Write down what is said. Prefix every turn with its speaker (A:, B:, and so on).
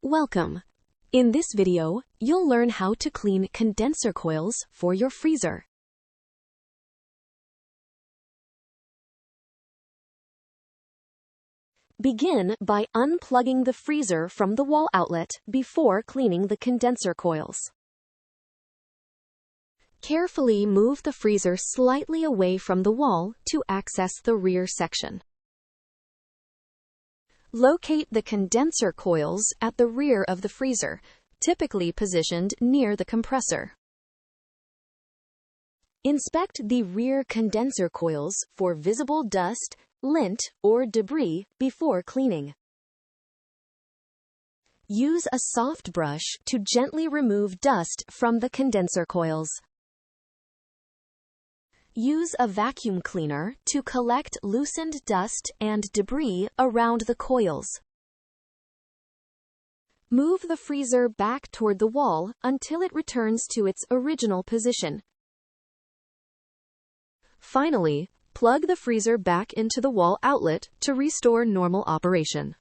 A: Welcome! In this video, you'll learn how to clean condenser coils for your freezer. Begin by unplugging the freezer from the wall outlet before cleaning the condenser coils. Carefully move the freezer slightly away from the wall to access the rear section. Locate the condenser coils at the rear of the freezer, typically positioned near the compressor. Inspect the rear condenser coils for visible dust, lint, or debris before cleaning. Use a soft brush to gently remove dust from the condenser coils. Use a vacuum cleaner to collect loosened dust and debris around the coils. Move the freezer back toward the wall until it returns to its original position. Finally, plug the freezer back into the wall outlet to restore normal operation.